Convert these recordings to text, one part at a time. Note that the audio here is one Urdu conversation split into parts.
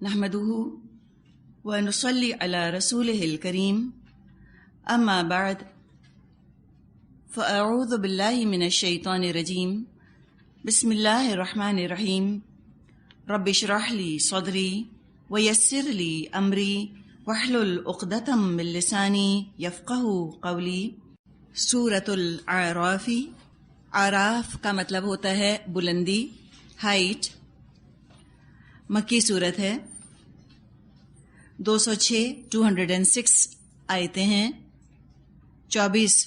نحمده ونصلي على رسوله الكريم أما بعد فأعوذ بالله من الشيطان الرجيم بسم الله الرحمن الرحيم رب اشرح لي صدري ويسر لي أمري واحلل عقدة من لساني يفقهوا قولي۔ سورۃ الاعراف، اعراف کا مطلب ہوتا ہے بلندی، ہائٹ۔ مکی صورت ہے، 206 آیتیں ہیں، 24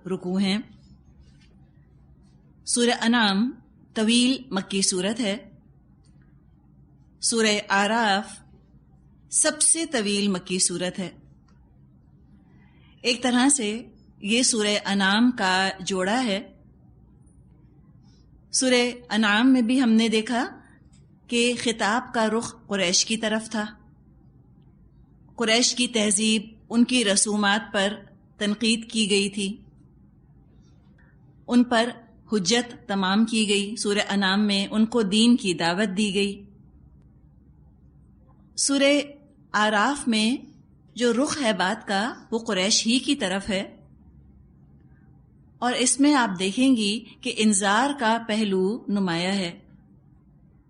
رکوع ہیں۔ سورہ انعام طویل مکی صورت ہے۔ سورہ اعراف سب سے طویل مکی صورت ہے۔ ایک طرح سے یہ سورہ انعام کا جوڑا ہے۔ سورہ انعام میں بھی ہم نے دیکھا کہ خطاب کا رخ قریش کی طرف تھا۔ قریش کی تہذیب، ان کی رسومات پر تنقید کی گئی تھی، ان پر حجت تمام کی گئی۔ سورہ انعام میں ان کو دین کی دعوت دی گئی۔ سورہ اعراف میں جو رخ ہے بات کا وہ قریش ہی کی طرف ہے، اور اس میں آپ دیکھیں گی کہ انذار کا پہلو نمایاں ہے،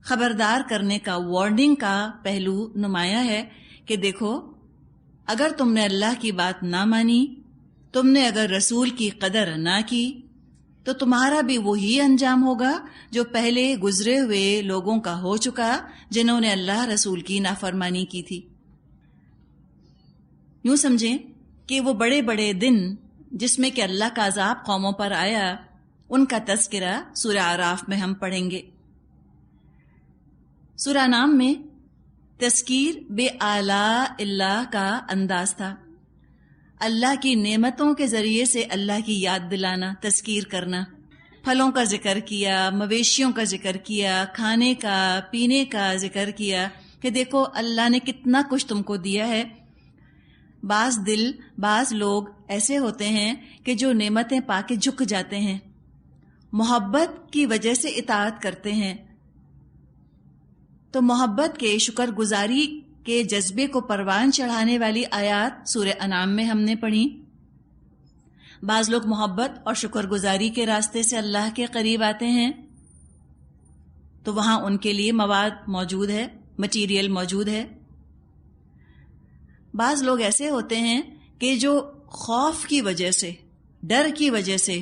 خبردار کرنے کا، وارننگ کا پہلو نمایاں ہے کہ دیکھو اگر تم نے اللہ کی بات نہ مانی، تم نے اگر رسول کی قدر نہ کی تو تمہارا بھی وہی انجام ہوگا جو پہلے گزرے ہوئے لوگوں کا ہو چکا، جنہوں نے اللہ رسول کی نافرمانی کی تھی۔ یوں سمجھیں کہ وہ بڑے بڑے دن جس میں کہ اللہ کا عذاب قوموں پر آیا، ان کا تذکرہ سورہ اعراف میں ہم پڑھیں گے۔ سورہ انعام میں تذکیر بے آلاء اللہ کا انداز تھا، اللہ کی نعمتوں کے ذریعے سے اللہ کی یاد دلانا، تذکیر کرنا۔ پھلوں کا ذکر کیا، مویشیوں کا ذکر کیا، کھانے کا پینے کا ذکر کیا کہ دیکھو اللہ نے کتنا کچھ تم کو دیا ہے۔ بعض لوگ ایسے ہوتے ہیں کہ جو نعمتیں پا کے جھک جاتے ہیں، محبت کی وجہ سے اطاعت کرتے ہیں، تو محبت کے شکر گزاری کے جذبے کو پروان چڑھانے والی آیات سورہ انعام میں ہم نے پڑھی۔ بعض لوگ محبت اور شکر گزاری کے راستے سے اللہ کے قریب آتے ہیں، تو وہاں ان کے لیے مواد موجود ہے، مٹیریل موجود ہے۔ بعض لوگ ایسے ہوتے ہیں کہ جو خوف کی وجہ سے، ڈر کی وجہ سے،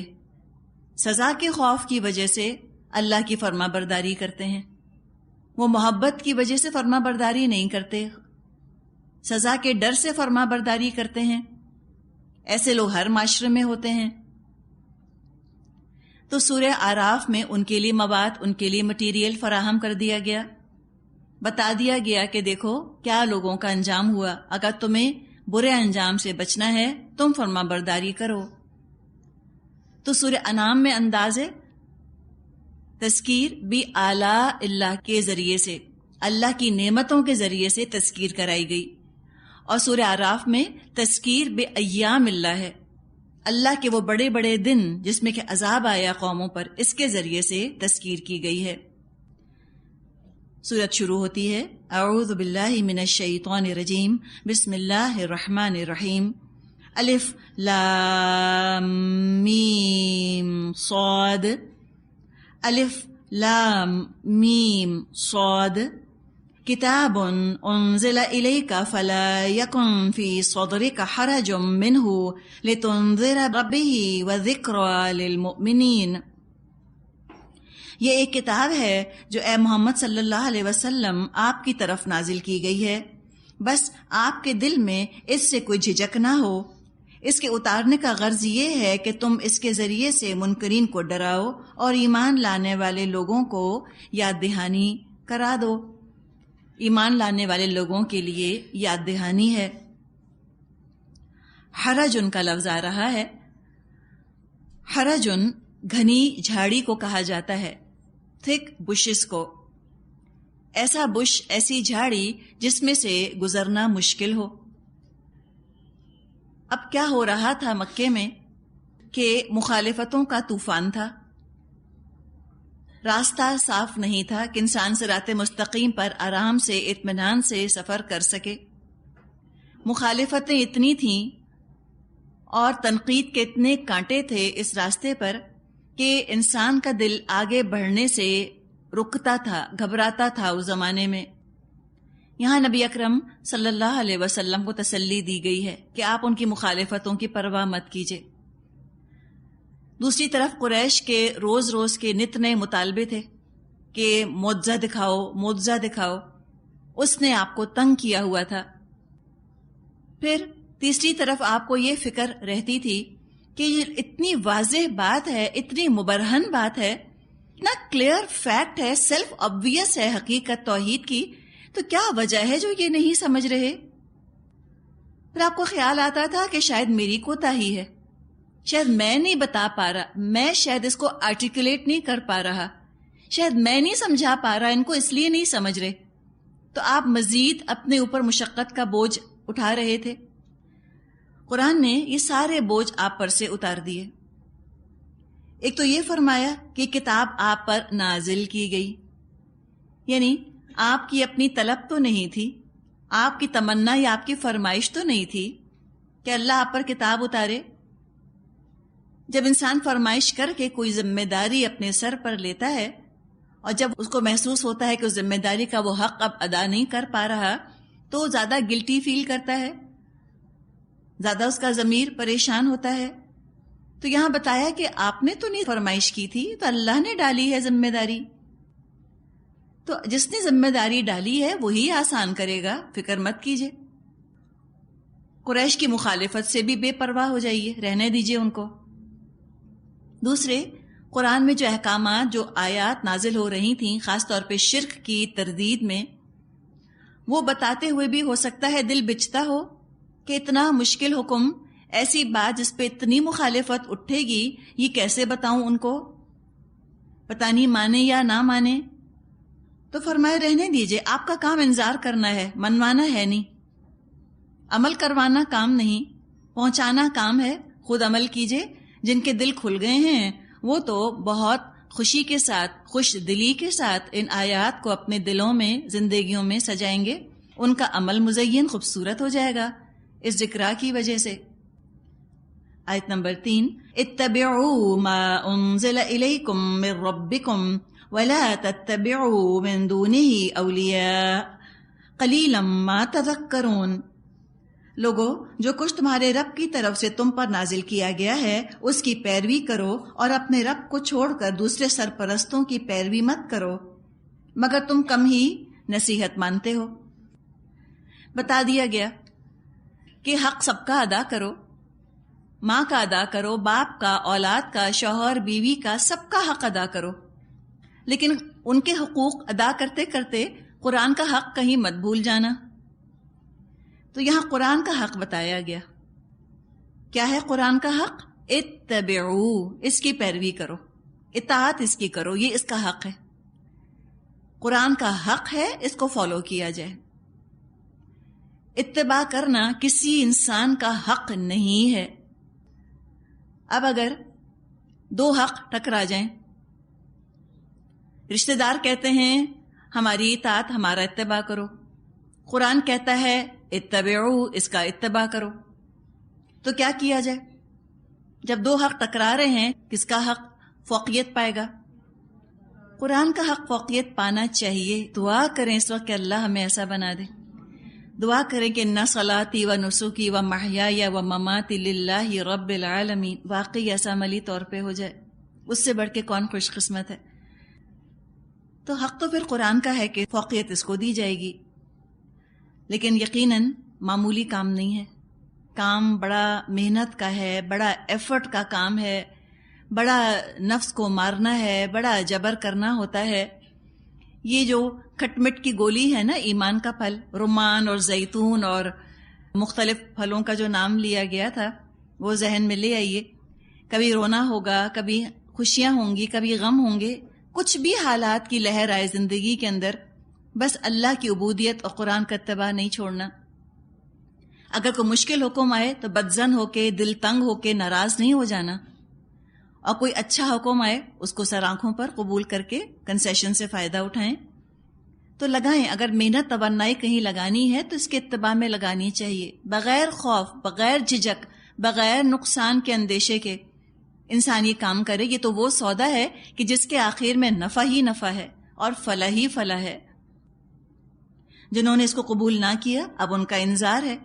سزا کے خوف کی وجہ سے اللہ کی فرما برداری کرتے ہیں۔ وہ محبت کی وجہ سے فرما برداری نہیں کرتے، سزا کے ڈر سے فرما برداری کرتے ہیں۔ ایسے لوگ ہر معاشرے میں ہوتے ہیں۔ تو سورہ اعراف میں ان کے لیے مواد، ان کے لیے مٹیریل فراہم کر دیا گیا، بتا دیا گیا کہ دیکھو کیا لوگوں کا انجام ہوا، اگر تمہیں برے انجام سے بچنا ہے تم فرما برداری کرو۔ تو سورہ انعام میں انداز تذکیر بھی آلاء اللہ کے ذریعے سے، اللہ کی نعمتوں کے ذریعے سے تذکیر کرائی گئی، اور سورہ اعراف میں تذکیر بے ایام اللہ ہے، اللہ کے وہ بڑے بڑے دن جس میں کہ عذاب آیا قوموں پر، اس کے ذریعے سے تذکیر کی گئی ہے۔ سورت شروع ہوتی ہے اعوذ باللہ من الشیطان الرجیم، بسم اللہ الرحمن الرحیم، الف لام میم صاد، الف لام میم صاد، کتاب انزل الیک فلا یکن فی صدرک حرج منہ لتنذر بہ وذکری للمؤمنین۔ یہ ایک کتاب ہے جو اے محمد صلی اللہ علیہ وسلم آپ کی طرف نازل کی گئی ہے، بس آپ کے دل میں اس سے کوئی جھجک نہ ہو۔ اس کے اتارنے کا غرض یہ ہے کہ تم اس کے ذریعے سے منکرین کو ڈراؤ اور ایمان لانے والے لوگوں کو یاد دہانی کرا دو۔ ایمان لانے والے لوگوں کے لیے یاد دہانی ہے۔ حرجن کا لفظ آ رہا ہے۔ حرجن گھنی جھاڑی کو کہا جاتا ہے، تھک بشز کو، ایسا بش، ایسی جھاڑی جس میں سے گزرنا مشکل ہو۔ اب کیا ہو رہا تھا مکے میں کہ مخالفتوں کا طوفان تھا، راستہ صاف نہیں تھا کہ انسان صراط مستقیم پر آرام سے اطمینان سے سفر کر سکے. مخالفتیں اتنی تھیں اور تنقید کے اتنے کانٹے تھے اس راستے پر کہ انسان کا دل آگے بڑھنے سے رکتا تھا، گھبراتا تھا اس زمانے میں. یہاں نبی اکرم صلی اللہ علیہ وسلم کو تسلی دی گئی ہے کہ آپ ان کی مخالفتوں کی پرواہ مت کیجیے. دوسری طرف قریش کے روز روز کے نت نئے مطالبے تھے کہ معجزہ دکھاؤ، معجزہ دکھاؤ. اس نے آپ کو تنگ کیا ہوا تھا. پھر تیسری طرف آپ کو یہ فکر رہتی تھی کہ یہ اتنی واضح بات ہے، اتنی مبرہن بات ہے، اتنا کلیئر فیکٹ ہے، سیلف obvious ہے حقیقت توحید کی، تو کیا وجہ ہے جو یہ نہیں سمجھ رہے؟ پھر آپ کو خیال آتا تھا کہ شاید میری کوتاہی ہے، شاید میں نہیں بتا پا رہا، میں شاید اس کو آرٹیکولیٹ نہیں کر پا رہا، شاید میں نہیں سمجھا پا رہا، ان کو اس لیے نہیں سمجھ رہے. تو آپ مزید اپنے اوپر مشقت کا بوجھ اٹھا رہے تھے. قرآن نے یہ سارے بوجھ آپ پر سے اتار دیے. ایک تو یہ فرمایا کہ کتاب آپ پر نازل کی گئی، یعنی آپ کی اپنی طلب تو نہیں تھی، آپ کی تمنا یا آپ کی فرمائش تو نہیں تھی کہ اللہ آپ پر کتاب اتارے. جب انسان فرمائش کر کے کوئی ذمہ داری اپنے سر پر لیتا ہے اور جب اس کو محسوس ہوتا ہے کہ اس ذمہ داری کا وہ حق اب ادا نہیں کر پا رہا تو زیادہ گلٹی فیل کرتا ہے، زیادہ اس کا ضمیر پریشان ہوتا ہے. تو یہاں بتایا کہ آپ نے تو نہیں فرمائش کی تھی، تو اللہ نے ڈالی ہے ذمہ داری. تو جس نے ذمہ داری ڈالی ہے وہی آسان کرے گا، فکر مت کیجیے. قریش کی مخالفت سے بھی بے پرواہ ہو جائیے، رہنے دیجیے ان کو. دوسرے، قرآن میں جو احکامات، جو آیات نازل ہو رہی تھیں خاص طور پہ شرک کی تردید میں، وہ بتاتے ہوئے بھی ہو سکتا ہے دل بچتا ہو کہ اتنا مشکل حکم، ایسی بات جس پہ اتنی مخالفت اٹھے گی، یہ کیسے بتاؤں ان کو، پتہ نہیں مانے یا نہ مانے. تو فرمائے رہنے دیجئے، آپ کا کام انذار کرنا ہے، منوانا ہے نہیں، عمل کروانا کام نہیں، پہنچانا کام ہے. خود عمل کیجئے. جن کے دل کھل گئے ہیں وہ تو بہت خوشی کے ساتھ، خوش دلی کے ساتھ ان آیات کو اپنے دلوں میں، زندگیوں میں سجائیں گے. ان کا عمل مزین، خوبصورت ہو جائے گا اس ذکرہ کی وجہ سے. آیت نمبر 3، اتبعوا ما انزل الیکم من ربکم ولا تتبعوا من دونه اولیاء قلیلا ما تذکرون. لوگو، جو کچھ تمہارے رب کی طرف سے تم پر نازل کیا گیا ہے اس کی پیروی کرو اور اپنے رب کو چھوڑ کر دوسرے سرپرستوں کی پیروی مت کرو مگر تم کم ہی نصیحت مانتے ہو. بتا دیا گیا کہ حق سب کا ادا کرو، ماں کا ادا کرو، باپ کا، اولاد کا، شوہر بیوی کا، سب کا حق ادا کرو. لیکن ان کے حقوق ادا کرتے کرتے قرآن کا حق کہیں مت بھول جانا. تو یہاں قرآن کا حق بتایا گیا. کیا ہے قرآن کا حق؟ اتبعو، اس کی پیروی کرو، اطاعت اس کی کرو، یہ اس کا حق ہے. قرآن کا حق ہے، اس کو فالو کیا جائے. اتباع کرنا کسی انسان کا حق نہیں ہے. اب اگر دو حق ٹکرا جائیں، رشتہ دار کہتے ہیں ہماری اطاعت، ہمارا اتباع کرو، قرآن کہتا ہے اتبعو، اس کا اتباع کرو، تو کیا کیا جائے؟ جب دو حق ٹکرا رہے ہیں، کس کا حق فوقیت پائے گا؟ قرآن کا حق فوقیت پانا چاہیے. دعا کریں اس وقت کہ اللہ ہمیں ایسا بنا دے. دعا کریں کہ ان صلاتی و نسکی و محیای و مماتی للہ رب العالمین. واقعی ایسا عملی طور پہ ہو جائے، اس سے بڑھ کے کون خوش قسمت ہے. تو حق تو پھر قرآن کا ہے کہ فوقیت اس کو دی جائے گی. لیکن یقیناً معمولی کام نہیں ہے، کام بڑا محنت کا ہے، بڑا ایفرٹ کا کام ہے، بڑا نفس کو مارنا ہے، بڑا جبر کرنا ہوتا ہے. یہ جو کھٹ مٹ کی گولی ہے نا، ایمان کا پھل، رمان اور زیتون اور مختلف پھلوں کا جو نام لیا گیا تھا، وہ ذہن میں لے آئیے. کبھی رونا ہوگا، کبھی خوشیاں ہوں گی، کبھی غم ہوں گے، کچھ بھی حالات کی لہر آئے زندگی کے اندر، بس اللہ کی عبودیت اور قرآن کا اتباع نہیں چھوڑنا. اگر کوئی مشکل حکم آئے تو بدظن ہو کے، دل تنگ ہو کے ناراض نہیں ہو جانا. اور کوئی اچھا حکم آئے اس کو سر آنکھوں پر قبول کر کے کنسیشن سے فائدہ اٹھائیں تو لگائیں. اگر محنت توانائی کہیں لگانی ہے تو اس کے اتباع میں لگانی چاہیے، بغیر خوف، بغیر جھجک، بغیر نقصان کے اندیشے کے انسان یہ کام کرے. یہ تو وہ سودا ہے کہ جس کے آخر میں نفع ہی نفع ہے اور فلاح ہی فلاح ہے. جنہوں نے اس کو قبول نہ کیا اب ان کا انذار ہے.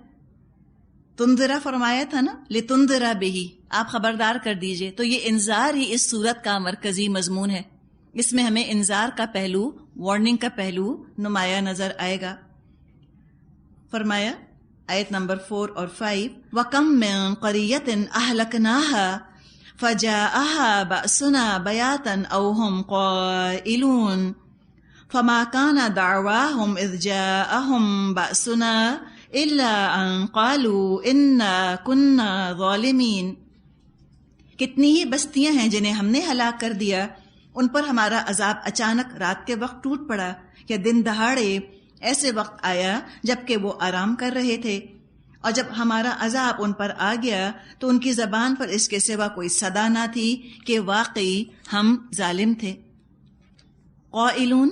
تنذرا فرمایا تھا نا، لتنذرا بہی، آپ خبردار کر دیجئے. تو یہ انذار ہی اس سورت کا مرکزی مضمون ہے. اس میں ہمیں انذار کا پہلو، وارننگ کا پہلو نمایاں نظر آئے گا. فرمایا آیت نمبر 4 اور 5، وَكَمْ مِن قَرِيَّةٍ أَهْلَكْنَاهَا فَجَاءَهَا بَأْسُنَا بَيَاتًا أَوْ هُمْ قَائِلُونَ فَمَا كَانَ دَعْوَاهُمْ إِذْ جَاءَهُمْ بَأْسُنَا إِلَّا أَن قَالُوا إِنَّا كُنَّا ظَالِمِينَ. کتنی ہی بستیاں ہیں جنہیں ہم نے ہلاک کر دیا، ان پر ہمارا عذاب اچانک رات کے وقت ٹوٹ پڑا یا دن دہاڑے ایسے وقت آیا جبکہ وہ آرام کر رہے تھے، اور جب ہمارا عذاب ان پر آ گیا تو ان کی زبان پر اس کے سوا کوئی صدا نہ تھی کہ واقعی ہم ظالم تھے. قائلون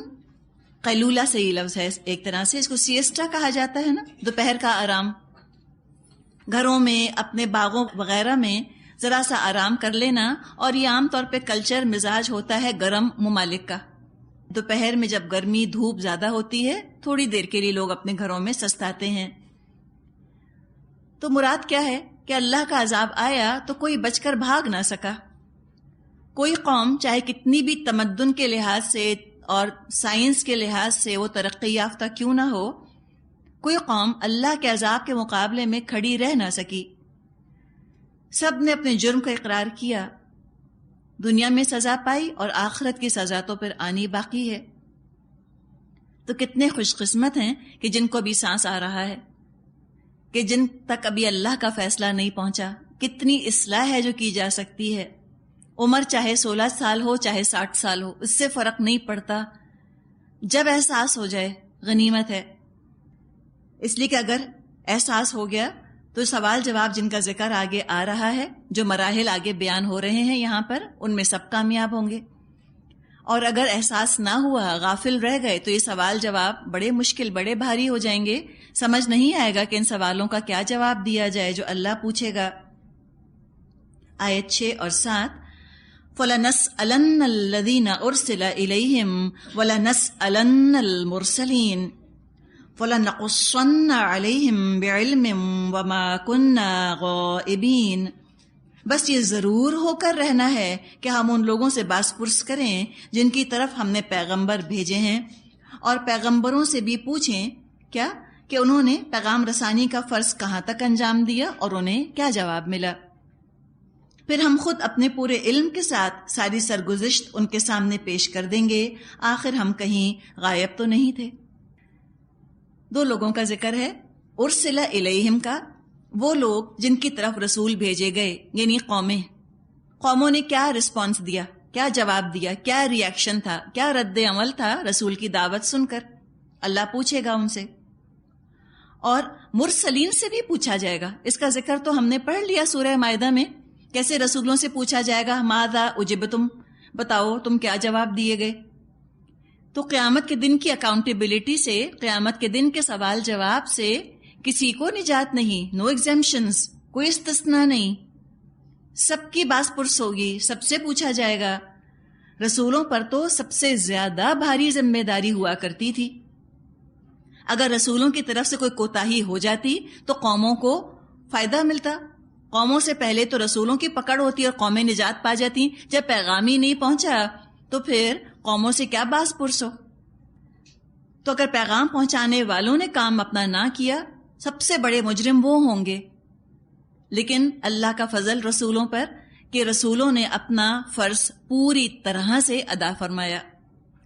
قیلولہ سے یہ لفظ ہے، ایک طرح سے اس کو سیسٹا کہا جاتا ہے نا، دوپہر کا آرام. گھروں میں، اپنے باغوں وغیرہ میں ذرا سا آرام کر لینا، اور یہ عام طور پہ کلچر مزاج ہوتا ہے گرم ممالک کا. دوپہر میں جب گرمی دھوپ زیادہ ہوتی ہے تھوڑی دیر کے لیے لوگ اپنے گھروں میں سستاتے ہیں. تو مراد کیا ہے کہ اللہ کا عذاب آیا تو کوئی بچ کر بھاگ نہ سکا. کوئی قوم چاہے کتنی بھی تمدن کے لحاظ سے اور سائنس کے لحاظ سے وہ ترقی یافتہ کیوں نہ ہو، کوئی قوم اللہ کے عذاب کے مقابلے میں کھڑی رہ نہ سکی. سب نے اپنے جرم کا اقرار کیا، دنیا میں سزا پائی اور آخرت کی سزا تو پھر آنی باقی ہے. تو کتنے خوش قسمت ہیں کہ جن کو ابھی سانس آ رہا ہے، کہ جن تک ابھی اللہ کا فیصلہ نہیں پہنچا. کتنی اصلاح ہے جو کی جا سکتی ہے. عمر چاہے 16 سال ہو چاہے 60 سال ہو، اس سے فرق نہیں پڑتا. جب احساس ہو جائے غنیمت ہے. اس لیے کہ اگر احساس ہو گیا تو سوال جواب جن کا ذکر آگے آ رہا ہے، جو مراحل آگے بیان ہو رہے ہیں یہاں پر، ان میں سب کامیاب ہوں گے. اور اگر احساس نہ ہوا، غافل رہ گئے، تو یہ سوال جواب بڑے مشکل، بڑے بھاری ہو جائیں گے. سمجھ نہیں آئے گا کہ ان سوالوں کا کیا جواب دیا جائے جو اللہ پوچھے گا. آیت 6 اور 7، فَلَنَسْأَلَنَّ الَّذِينَ أُرْسِلَ إِلَيْهِمْ وَلَنَسْأَلَنَّ الْمُرْسَلِينَ فَلَنَقُصَّنَّ عَلَيْهِمْ بِعِلْمٍ وَمَا كُنَّا غَائِبِينَ. بس یہ ضرور ہو کر رہنا ہے کہ ہم ان لوگوں سے باز پرس کریں جن کی طرف ہم نے پیغمبر بھیجے ہیں، اور پیغمبروں سے بھی پوچھیں کیا کہ انہوں نے پیغام رسانی کا فرض کہاں تک انجام دیا اور انہیں کیا جواب ملا. پھر ہم خود اپنے پورے علم کے ساتھ ساری سرگزشت ان کے سامنے پیش کر دیں گے. آخر ہم کہیں غائب تو نہیں تھے. 2 لوگوں کا ذکر ہے، ارسل الیہم کا، وہ لوگ جن کی طرف رسول بھیجے گئے، یعنی قومیں. قوموں نے کیا رسپانس دیا، کیا جواب دیا، کیا ری ایکشن تھا، کیا رد عمل تھا رسول کی دعوت سن کر. اللہ پوچھے گا ان سے، اور مرسلین سے بھی پوچھا جائے گا. اس کا ذکر تو ہم نے پڑھ لیا سورہ مائدہ میں، کیسے رسولوں سے پوچھا جائے گا، ماذا اجبتم، بتاؤ تم کیا جواب دیے گئے. تو قیامت کے دن کی اکاؤنٹیبلٹی سے، قیامت کے دن کے سوال جواب سے کسی کو نجات نہیں. نو ایگزمپشنز، کوئی استثناء نہیں. سب کی باز پرس ہوگی، سب سے پوچھا جائے گا. رسولوں پر تو سب سے زیادہ بھاری ذمہ داری ہوا کرتی تھی. اگر رسولوں کی طرف سے کوئی کوتاہی ہو جاتی تو قوموں کو فائدہ ملتا. قوموں سے پہلے تو رسولوں کی پکڑ ہوتی اور قومیں نجات پا جاتی. جب پیغام ہی نہیں پہنچا تو پھر قوموں سے کیا باز پرس ہو. تو اگر پیغام پہنچانے والوں نے کام اپنا نہ کیا، سب سے بڑے مجرم وہ ہوں گے. لیکن اللہ کا فضل رسولوں پر کہ رسولوں نے اپنا فرض پوری طرح سے ادا فرمایا،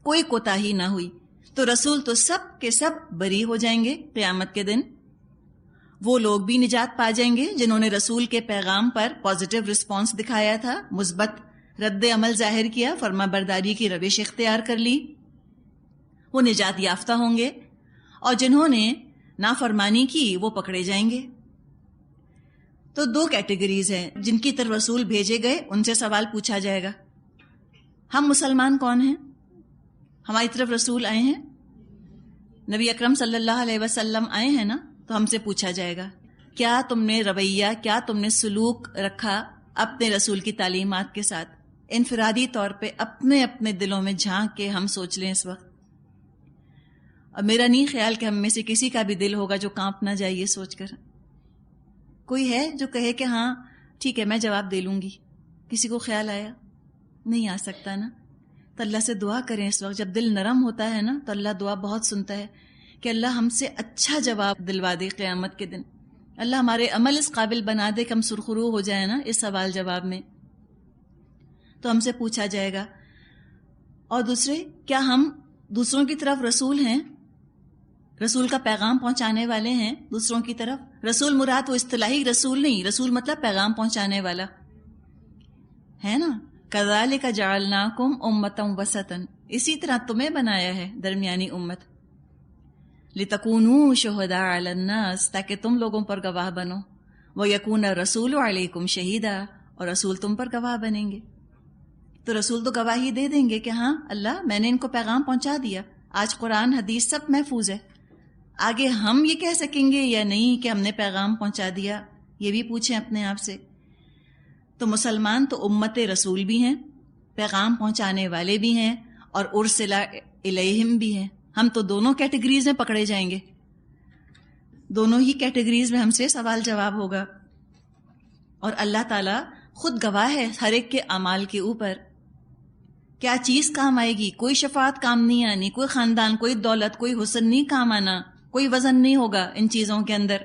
کوئی کوتاہی نہ ہوئی. تو رسول تو سب کے سب بری ہو جائیں گے قیامت کے دن. وہ لوگ بھی نجات پا جائیں گے جنہوں نے رسول کے پیغام پر پازیٹیو رسپانس دکھایا تھا، مثبت رد عمل ظاہر کیا، فرما برداری کی روش اختیار کر لی. وہ نجات یافتہ ہوں گے، اور جنہوں نے نافرمانی کی وہ پکڑے جائیں گے. تو دو کیٹیگریز ہیں، جن کی طرف رسول بھیجے گئے ان سے سوال پوچھا جائے گا. ہم مسلمان کون ہیں؟ ہماری طرف رسول آئے ہیں، نبی اکرم صلی اللہ علیہ وسلم آئے ہیں نا، تو ہم سے پوچھا جائے گا کیا تم نے رویہ، کیا تم نے سلوک رکھا اپنے رسول کی تعلیمات کے ساتھ. انفرادی طور پہ اپنے اپنے دلوں میں جھانک کے ہم سوچ لیں اس وقت. اور میرا نہیں خیال کہ ہم میں سے کسی کا بھی دل ہوگا جو کانپ نہ جائے یہ سوچ کر. کوئی ہے جو کہے کہ ہاں ٹھیک ہے میں جواب دے لوں گی؟ کسی کو خیال آیا؟ نہیں آ سکتا نا. تو اللہ سے دعا کریں اس وقت جب دل نرم ہوتا ہے نا تو اللہ دعا بہت سنتا ہے کہ اللہ ہم سے اچھا جواب دلوا دے قیامت کے دن. اللہ ہمارے عمل اس قابل بنا دے کہ ہم سرخرو ہو جائیں نا اس سوال جواب میں. تو ہم سے پوچھا جائے گا. اور دوسرے، کیا ہم دوسروں کی طرف رسول ہیں؟ رسول کا پیغام پہنچانے والے ہیں دوسروں کی طرف. رسول مراد وہ اصطلاحی رسول نہیں، رسول مطلب پیغام پہنچانے والا ہے نا. کذالک جعلناکم امۃ وسطا، اسی طرح تمہیں بنایا ہے درمیانی امت. لتکونوا شہداء علی الناس، تاکہ تم لوگوں پر گواہ بنو. ویکون الرسول علیکم شہیدا، اور رسول تم پر گواہ بنیں گے. تو رسول تو گواہی دے دیں گے کہ ہاں اللہ میں نے ان کو پیغام پہنچا دیا. آج قرآن حدیث سب محفوظ ہے. آگے ہم یہ کہہ سکیں گے یا نہیں کہ ہم نے پیغام پہنچا دیا؟ یہ بھی پوچھیں اپنے آپ سے. تو مسلمان تو امت رسول بھی ہیں، پیغام پہنچانے والے بھی ہیں، اور ارسل الیہم بھی ہیں. ہم تو دونوں کیٹیگریز میں پکڑے جائیں گے. دونوں ہی کیٹیگریز میں ہم سے سوال جواب ہوگا. اور اللہ تعالیٰ خود گواہ ہے ہر ایک کے اعمال کے اوپر. کیا چیز کام آئے گی؟ کوئی شفاعت کام نہیں آنی، کوئی خاندان، کوئی دولت، کوئی حسن نہیں کام آنا، کوئی وزن نہیں ہوگا ان چیزوں کے اندر،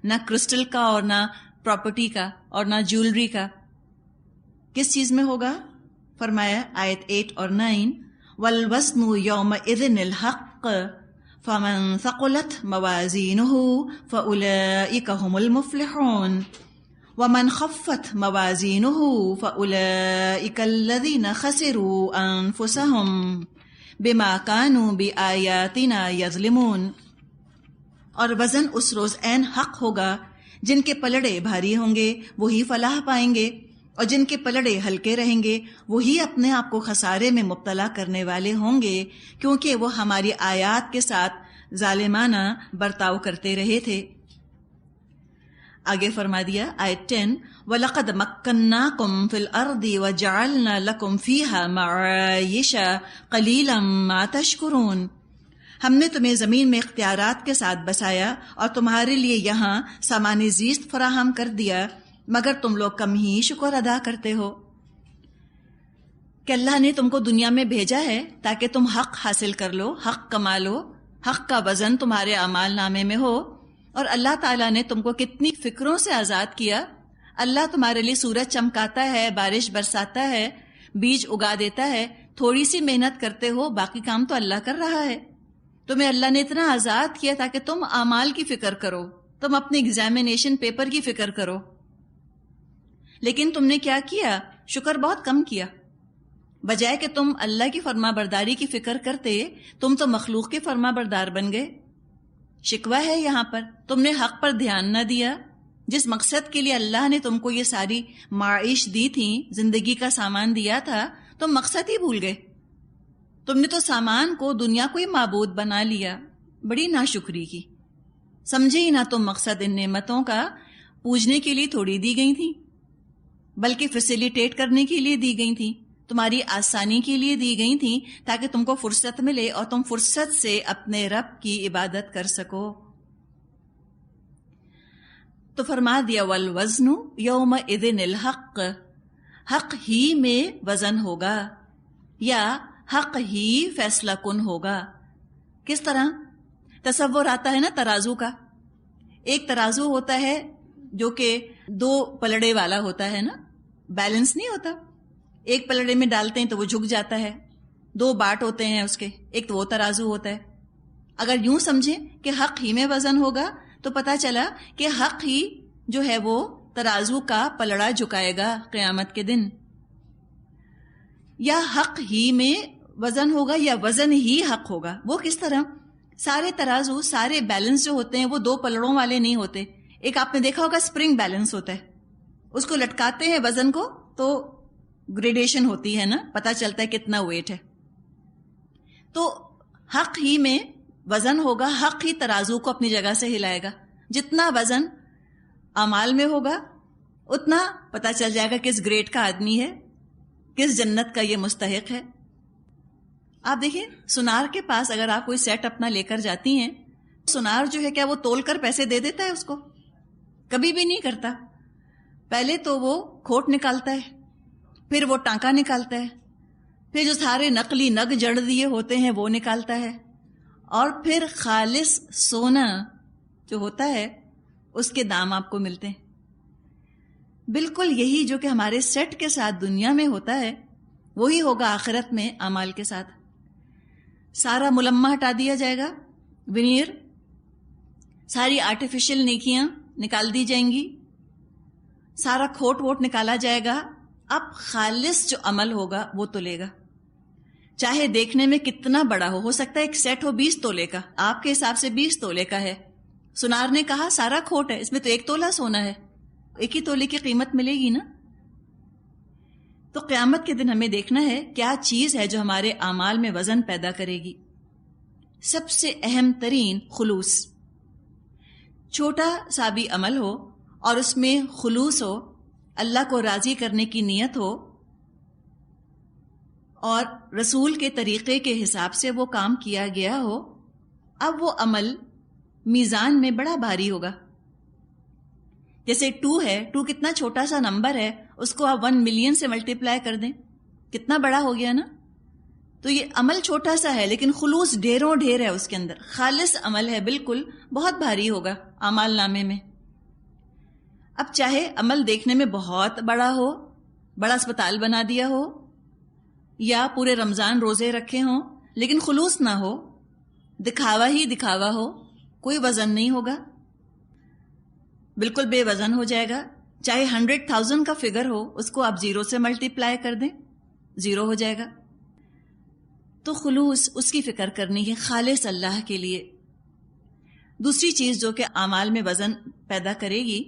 نہ کرسٹل کا اور نہ پراپرٹی کا اور نہ جیولری کا. کس چیز میں ہوگا؟ فرمایا آیت 8 اور 9، والوزن یومئذ الحق فمن ثقلت موازینہ فاولئک هم المفلحون ومن خفت موازینہ فاولئک الذین خسروا انفسهم بما كانوا بآیاتنا یظلمون. اور وزن اس روز عین حق ہوگا. جن کے پلڑے بھاری ہوں گے وہی فلاح پائیں گے، اور جن کے پلڑے ہلکے رہیں گے وہی اپنے آپ کو خسارے میں مبتلا کرنے والے ہوں گے، کیونکہ وہ ہماری آیات کے ساتھ ظالمانہ برتاؤ کرتے رہے تھے. آگے فرما دیا آیت 10، وَلَقَدْ مَكَّنَّاكُمْ فِي الْأَرْضِ وَجَعَلْنَا لَكُمْ فِيهَا مَعَايِشَ قَلِيلًا مَا تَشْكُرُونَ. ہم نے تمہیں زمین میں اختیارات کے ساتھ بسایا اور تمہارے لیے یہاں سامان زیست فراہم کر دیا، مگر تم لوگ کم ہی شکر ادا کرتے ہو. کہ اللہ نے تم کو دنیا میں بھیجا ہے تاکہ تم حق حاصل کر لو، حق کما لو، حق کا وزن تمہارے اعمال نامے میں ہو. اور اللہ تعالیٰ نے تم کو کتنی فکروں سے آزاد کیا. اللہ تمہارے لیے سورج چمکاتا ہے، بارش برساتا ہے، بیج اگا دیتا ہے. تھوڑی سی محنت کرتے ہو، باقی کام تو اللہ کر رہا ہے. تمہیں اللہ نے اتنا آزاد کیا تاکہ تم اعمال کی فکر کرو، تم اپنے ایگزامینیشن پیپر کی فکر کرو. لیکن تم نے کیا کیا؟ شکر بہت کم کیا. بجائے کہ تم اللہ کی فرما برداری کی فکر کرتے، تم تو مخلوق کے فرما بردار بن گئے. شکوہ ہے یہاں پر، تم نے حق پر دھیان نہ دیا. جس مقصد کے لیے اللہ نے تم کو یہ ساری معیش دی تھی، زندگی کا سامان دیا تھا، تم مقصد ہی بھول گئے. تم نے تو سامان کو، دنیا کو ہی معبود بنا لیا. بڑی ناشکری کی. سمجھے ہی نہ تم مقصد ان نعمتوں کا پوجنے کے لیے تھوڑی دی گئی تھی، بلکہ فیسیلیٹیٹ کرنے کے لیے دی گئی تھی، تمہاری آسانی کے لیے دی گئی تھی، تاکہ تم کو فرصت ملے اور تم فرصت سے اپنے رب کی عبادت کر سکو. تو فرما دیا والوزن یومئذ الحق، حق ہی میں وزن ہوگا یا حق ہی فیصلہ کن ہوگا. کس طرح؟ تصور آتا ہے نا ترازو کا. ایک ترازو ہوتا ہے جو کہ 2 پلڑے والا ہوتا ہے نا، بیلنس نہیں ہوتا. ایک پلڑے میں ڈالتے ہیں تو وہ جھک جاتا ہے. 2 باٹ ہوتے ہیں اس کے، ایک تو وہ ترازو ہوتا ہے. اگر یوں سمجھیں کہ حق ہی میں وزن ہوگا تو پتا چلا کہ حق ہی جو ہے وہ ترازو کا پلڑا جھکائے گا قیامت کے دن. یا حق ہی میں وزن ہوگا یا وزن ہی حق ہوگا. وہ کس طرح؟ سارے ترازو، سارے بیلنس جو ہوتے ہیں وہ 2 پلڑوں والے نہیں ہوتے. ایک آپ نے دیکھا ہوگا اسپرنگ بیلنس ہوتا ہے، اس کو لٹکاتے ہیں وزن کو تو گریڈیشن ہوتی ہے نا، پتہ چلتا ہے کتنا ویٹ ہے. تو حق ہی میں وزن ہوگا، حق ہی ترازو کو اپنی جگہ سے ہلائے گا. جتنا وزن اعمال میں ہوگا اتنا پتہ چل جائے گا کس گریڈ کا آدمی ہے، کس جنت کا یہ مستحق ہے. آپ دیکھیں سنار کے پاس اگر آپ کوئی سیٹ اپنا لے کر جاتی ہیں، سنار جو ہے کیا وہ تول کر پیسے دے دیتا ہے اس کو؟ کبھی بھی نہیں کرتا. پہلے تو وہ کھوٹ نکالتا ہے، پھر وہ ٹانکا نکالتا ہے، پھر جو سارے نقلی نگ جڑ دیے ہوتے ہیں وہ نکالتا ہے، اور پھر خالص سونا جو ہوتا ہے اس کے دام آپ کو ملتے ہیں. بالکل یہی جو کہ ہمارے سیٹ کے ساتھ دنیا میں ہوتا ہے وہی ہوگا آخرت میں اعمال کے ساتھ. سارا ملمہ ہٹا دیا جائے گا، ونیر، ساری آرٹیفیشل نیکیاں نکال دی جائیں گی، سارا کھوٹ ووٹ نکالا جائے گا. اب خالص جو عمل ہوگا وہ تلے گا، چاہے دیکھنے میں کتنا بڑا ہو سکتا ہے ایک سیٹ ہو 20 تولے کا، آپ کے حساب سے 20 تولے کا ہے. سنار نے کہا سارا کھوٹ ہے، اس میں تو 1 تولہ سونا ہے، 1 ہی تولے کی قیمت ملے گی نا. تو قیامت کے دن ہمیں دیکھنا ہے کیا چیز ہے جو ہمارے اعمال میں وزن پیدا کرے گی. سب سے اہم ترین خلوص. چھوٹا سا بھی عمل ہو اور اس میں خلوص ہو، اللہ کو راضی کرنے کی نیت ہو، اور رسول کے طریقے کے حساب سے وہ کام کیا گیا ہو، اب وہ عمل میزان میں بڑا بھاری ہوگا. جیسے 2 ہے، 2 کتنا چھوٹا سا نمبر ہے، اس کو آپ 1 ملین سے ملٹیپلائی کر دیں، کتنا بڑا ہو گیا نا. تو یہ عمل چھوٹا سا ہے لیکن خلوص ڈھیروں ڈھیر ہے اس کے اندر، خالص عمل ہے، بالکل بہت بھاری ہوگا اعمال نامے میں. اب چاہے عمل دیکھنے میں بہت بڑا ہو، بڑا اسپتال بنا دیا ہو، یا پورے رمضان روزے رکھے ہوں لیکن خلوص نہ ہو، دکھاوا ہی دکھاوا ہو، کوئی وزن نہیں ہوگا، بالکل بے وزن ہو جائے گا. چاہے 100,000 کا فگر ہو، اس کو آپ 0 سے ملٹیپلائی کر دیں، 0 ہو جائے گا. تو خلوص اس کی فکر کرنی ہے خالص اللہ کے لیے. دوسری چیز جو کہ اعمال میں وزن پیدا کرے گی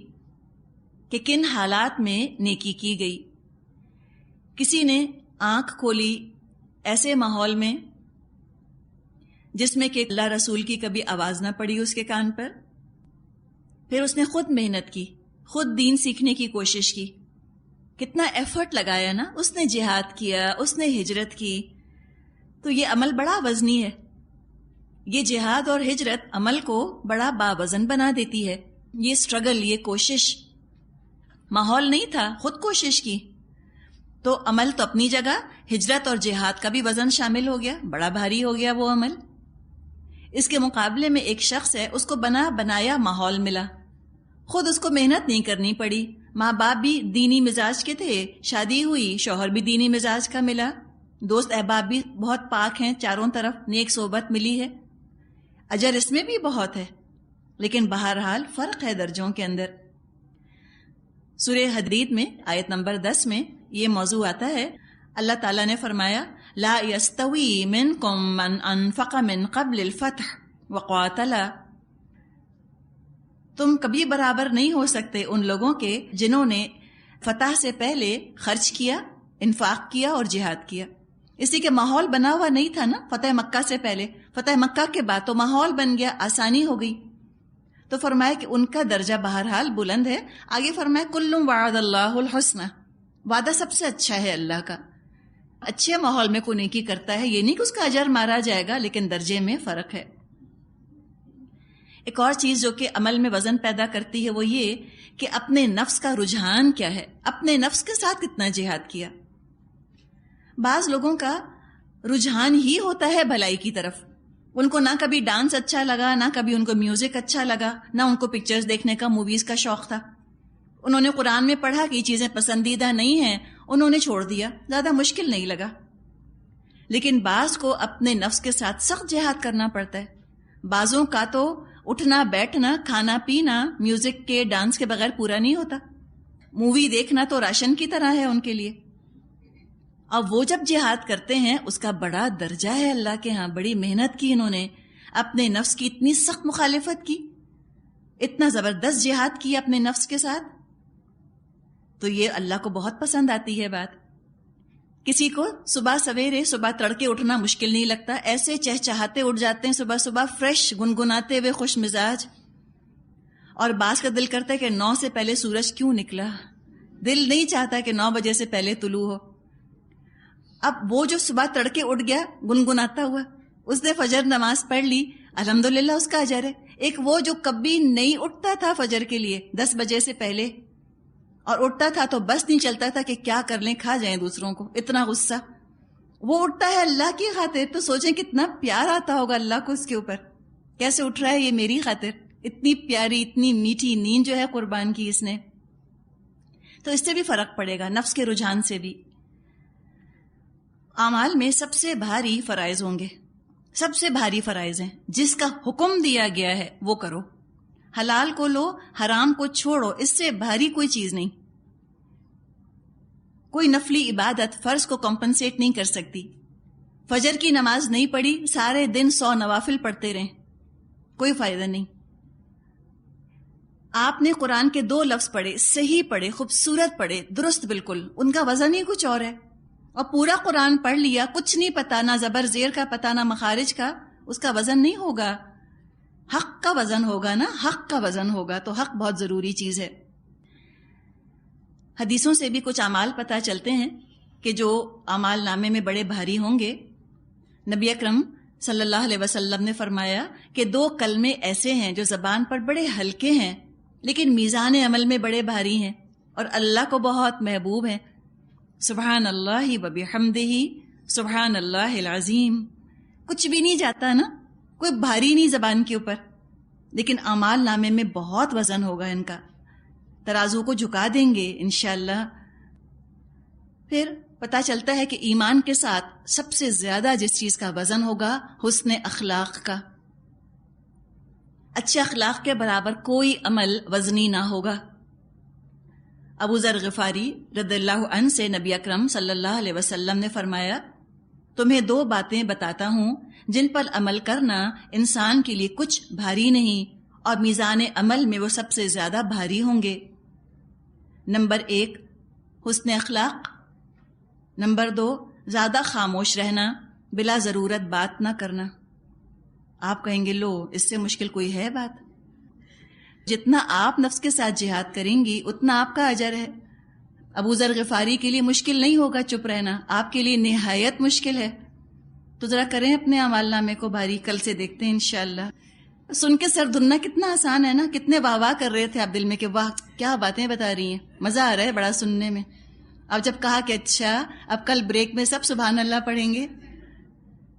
کہ کن حالات میں نیکی کی گئی. کسی نے آنکھ کھولی ایسے ماحول میں جس میں کہ اللہ رسول کی کبھی آواز نہ پڑی اس کے کان پر، پھر اس نے خود محنت کی، خود دین سیکھنے کی کوشش کی، کتنا ایفرٹ لگایا نا، اس نے جہاد کیا، اس نے ہجرت کی. تو یہ عمل بڑا وزنی ہے. یہ جہاد اور ہجرت عمل کو بڑا باوزن بنا دیتی ہے. یہ سٹرگل، یہ کوشش، ماحول نہیں تھا، خود کوشش کی. تو عمل تو اپنی جگہ، ہجرت اور جہاد کا بھی وزن شامل ہو گیا، بڑا بھاری ہو گیا وہ عمل. اس کے مقابلے میں ایک شخص ہے، اس کو بنا بنایا ماحول ملا، خود اس کو محنت نہیں کرنی پڑی، ماں باپ بھی دینی مزاج کے تھے، شادی ہوئی، شوہر بھی دینی مزاج کا ملا، دوست احباب بھی بہت پاک ہیں، چاروں طرف نیک صحبت ملی ہے، اجر اس میں بھی بہت ہے. لیکن بہرحال فرق ہے درجوں کے اندر. سورہ حدید میں آیت نمبر 10 میں یہ موضوع آتا ہے. اللہ تعالیٰ نے فرمایا لا یستوی منکم من انفق من قبل الفتح وقاتل، تم کبھی برابر نہیں ہو سکتے ان لوگوں کے جنہوں نے فتح سے پہلے خرچ کیا، انفاق کیا اور جہاد کیا. اسی کے ماحول بنا ہوا نہیں تھا نا فتح مکہ سے پہلے، فتح مکہ کے بعد تو ماحول بن گیا، آسانی ہو گئی. تو فرمایا کہ ان کا درجہ بہرحال بلند ہے. آگے فرمایا کلم وعد اللہ الحسنہ، وعدہ سب سے اچھا ہے اللہ کا. اچھے ماحول میں کوئی نیکی کرتا ہے، یہ نہیں کہ اس کا اجر مارا جائے گا، لیکن درجے میں فرق ہے. ایک اور چیز جو کہ عمل میں وزن پیدا کرتی ہے وہ یہ کہ اپنے نفس کا رجحان کیا ہے، اپنے نفس کے ساتھ کتنا جہاد کیا. بعض لوگوں کا رجحان ہی ہوتا ہے بھلائی کی طرف، ان کو نہ کبھی ڈانس اچھا لگا، نہ کبھی ان کو میوزک اچھا لگا، نہ ان کو پکچرز دیکھنے کا، موویز کا شوق تھا. انہوں نے قرآن میں پڑھا کہ یہ چیزیں پسندیدہ نہیں ہیں، انہوں نے چھوڑ دیا، زیادہ مشکل نہیں لگا. لیکن بعض کو اپنے نفس کے ساتھ سخت جہاد کرنا پڑتا ہے. بعضوں کا تو اٹھنا بیٹھنا، کھانا پینا میوزک کے، ڈانس کے بغیر پورا نہیں ہوتا. مووی دیکھنا تو راشن کی طرح ہے ان کے لیے. اب وہ جب جہاد کرتے ہیں اس کا بڑا درجہ ہے اللہ کے ہاں. بڑی محنت کی انہوں نے، اپنے نفس کی اتنی سخت مخالفت کی، اتنا زبردست جہاد کیا اپنے نفس کے ساتھ. تو یہ اللہ کو بہت پسند آتی ہے بات. کسی کو صبح سویرے صبح تڑکے اٹھنا مشکل نہیں لگتا، ایسے چہچہاتے اٹھ جاتے ہیں صبح صبح، فریش گنگناتے ہوئے، خوش مزاج. اور بعض کا دل کرتا ہے کہ 9 سے پہلے سورج کیوں نکلا، دل نہیں چاہتا کہ 9 بجے سے پہلے طلوع ہو. اب وہ جو صبح تڑکے اٹھ گیا گنگناتا ہوا، اس نے فجر نماز پڑھ لی، الحمدللہ اس کا اجر ہے. ایک وہ جو کبھی نہیں اٹھتا تھا فجر کے لیے 10 بجے سے پہلے، اور اٹھتا تھا تو بس نہیں چلتا تھا کہ کیا کر لیں، کھا جائیں دوسروں کو، اتنا غصہ. وہ اٹھتا ہے اللہ کی خاطر، تو سوچیں کتنا پیار آتا ہوگا اللہ کو اس کے اوپر. کیسے اٹھ رہا ہے یہ میری خاطر، اتنی پیاری اتنی میٹھی نیند جو ہے قربان کی اس نے. تو اس سے بھی فرق پڑے گا، نفس کے رجحان سے بھی. اعمال میں سب سے بھاری فرائض ہوں گے، سب سے بھاری فرائض ہیں. جس کا حکم دیا گیا ہے وہ کرو، حلال کو لو، حرام کو چھوڑو، اس سے بھاری کوئی چیز نہیں. کوئی نفلی عبادت فرض کو کمپنسیٹ نہیں کر سکتی. فجر کی نماز نہیں پڑھی، سارے دن 100 نوافل پڑھتے رہیں، کوئی فائدہ نہیں. آپ نے قرآن کے 2 لفظ پڑھے، صحیح پڑھے، خوبصورت پڑھے، درست بالکل، ان کا وزن ہی کچھ اور ہے. اور پورا قرآن پڑھ لیا، کچھ نہیں پتا، نہ زبر زیر کا پتا، نہ مخارج کا، اس کا وزن نہیں ہوگا. حق کا وزن ہوگا نا، حق کا وزن ہوگا. تو حق بہت ضروری چیز ہے. حدیثوں سے بھی کچھ اعمال پتہ چلتے ہیں کہ جو اعمال نامے میں بڑے بھاری ہوں گے. نبی اکرم صلی اللہ علیہ وسلم نے فرمایا کہ 2 کلمے ایسے ہیں جو زبان پر بڑے ہلکے ہیں لیکن میزان عمل میں بڑے بھاری ہیں اور اللہ کو بہت محبوب ہیں. سبحان اللہ و بحمدہ، سبحان اللہ العظیم. کچھ بھی نہیں جاتا نا، کوئی بھاری نہیں زبان کے اوپر، لیکن اعمال نامے میں بہت وزن ہوگا ان کا. ترازو کو جھکا دیں گے انشاءاللہ. پھر پتہ چلتا ہے کہ ایمان کے ساتھ سب سے زیادہ جس چیز کا وزن ہوگا حسن اخلاق کا. اچھے اخلاق کے برابر کوئی عمل وزنی نہ ہوگا. ابو ذر غفاری رضی اللہ عنہ سے نبی اکرم صلی اللہ علیہ وسلم نے فرمایا، تمہیں 2 باتیں بتاتا ہوں جن پر عمل کرنا انسان کے لیے کچھ بھاری نہیں اور میزان عمل میں وہ سب سے زیادہ بھاری ہوں گے. نمبر 1 حسن اخلاق. نمبر 2 زیادہ خاموش رہنا، بلا ضرورت بات نہ کرنا. آپ کہیں گے لو اس سے مشکل کوئی ہے بات؟ جتنا آپ نفس کے ساتھ جہاد کریں گی اتنا آپ کا اجر ہے. ابو ذر غفاری کے لیے مشکل نہیں ہوگا چپ رہنا، آپ کے لیے نہایت مشکل ہے. تو ذرا کریں اپنے اعمال نامے کو بھاری، کل سے دیکھتے ہیں انشاءاللہ. سن کے سر دھننا کتنا آسان ہے نا، کتنے واہ واہ کر رہے تھے آپ دل میں کہ واہ کیا باتیں بتا رہی ہیں، مزہ آ رہا ہے بڑا سننے میں. اب جب کہا کہ اچھا اب کل بریک میں سب سبحان اللہ پڑھیں گے،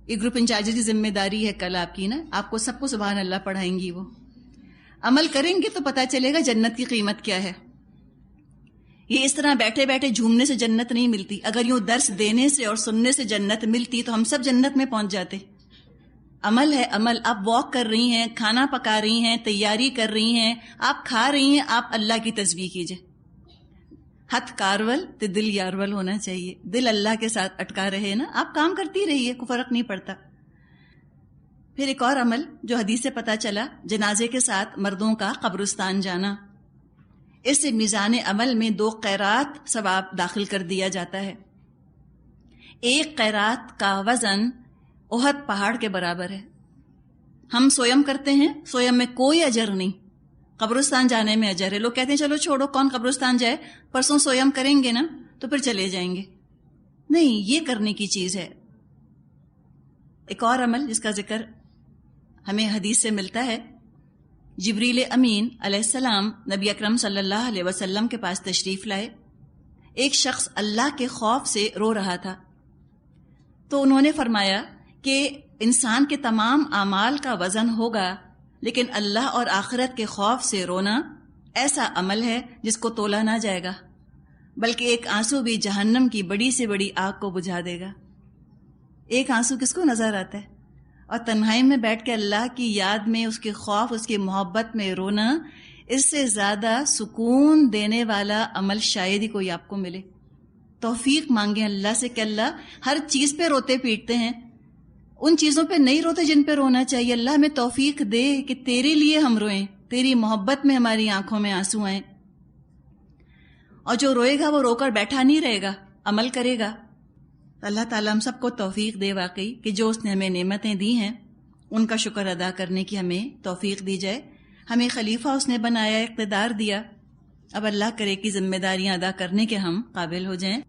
یہ گروپ انچارج کی ذمہ داری ہے کل آپ کی نا، آپ کو سب کو سبحان اللہ پڑھائیں گی. وہ عمل کریں گے تو پتہ چلے گا جنت کی قیمت کیا ہے. یہ اس طرح بیٹھے بیٹھے جھومنے سے جنت نہیں ملتی. اگر یوں درس دینے سے اور سننے سے جنت ملتی تو ہم سب جنت میں پہنچ جاتے. عمل ہے عمل. آپ واک کر رہی ہیں، کھانا پکا رہی ہیں، تیاری کر رہی ہیں، آپ کھا رہی ہیں، آپ اللہ کی تسبیح کیجئے. ہتھ کارول تو دل یارول ہونا چاہیے، دل اللہ کے ساتھ اٹکا رہے نا، آپ کام کرتی رہیے، کوئی فرق نہیں پڑتا. پھر ایک اور عمل جو حدیث سے پتہ چلا، جنازے کے ساتھ مردوں کا قبرستان جانا. اس سے میزان عمل میں 2 قیرات ثواب داخل کر دیا جاتا ہے. 1 قیرات کا وزن احد پہاڑ کے برابر ہے. ہم سویم کرتے ہیں، سویم میں کوئی اجر نہیں، قبرستان جانے میں اجر ہے. لوگ کہتے ہیں چلو چھوڑو کون قبرستان جائے، پرسوں سویم کریں گے نا تو پھر چلے جائیں گے. نہیں، یہ کرنے کی چیز ہے. ایک اور عمل جس کا ذکر ہمیں حدیث سے ملتا ہے، جبریل امین علیہ السلام نبی اکرم صلی اللہ علیہ وسلم کے پاس تشریف لائے. ایک شخص اللہ کے خوف سے رو رہا تھا، تو انہوں نے فرمایا کہ انسان کے تمام اعمال کا وزن ہوگا، لیکن اللہ اور آخرت کے خوف سے رونا ایسا عمل ہے جس کو تولا نہ جائے گا، بلکہ ایک آنسو بھی جہنم کی بڑی سے بڑی آگ کو بجھا دے گا. ایک آنسو کس کو نظر آتا ہے؟ اور تنہائی میں بیٹھ کے اللہ کی یاد میں، اس کے خوف، اس کی محبت میں رونا، اس سے زیادہ سکون دینے والا عمل شاید ہی کوئی آپ کو ملے. توفیق مانگیں اللہ سے کہ اللہ ہر چیز پہ روتے پیٹتے ہیں، ان چیزوں پہ نہیں روتے جن پہ رونا چاہیے. اللہ ہمیں توفیق دے کہ تیرے لیے ہم روئیں، تیری محبت میں ہماری آنکھوں میں آنسو ہیں. اور جو روئے گا وہ رو کر بیٹھا نہیں رہے گا، عمل کرے گا. اللہ تعالیٰ ہم سب کو توفیق دے واقعی کہ جو اس نے ہمیں نعمتیں دی ہیں ان کا شکر ادا کرنے کی ہمیں توفیق دی جائے. ہمیں خلیفہ اس نے بنایا، اقتدار دیا، اب اللہ کرے کہ ذمہ داریاں ادا کرنے کے ہم قابل ہو جائیں.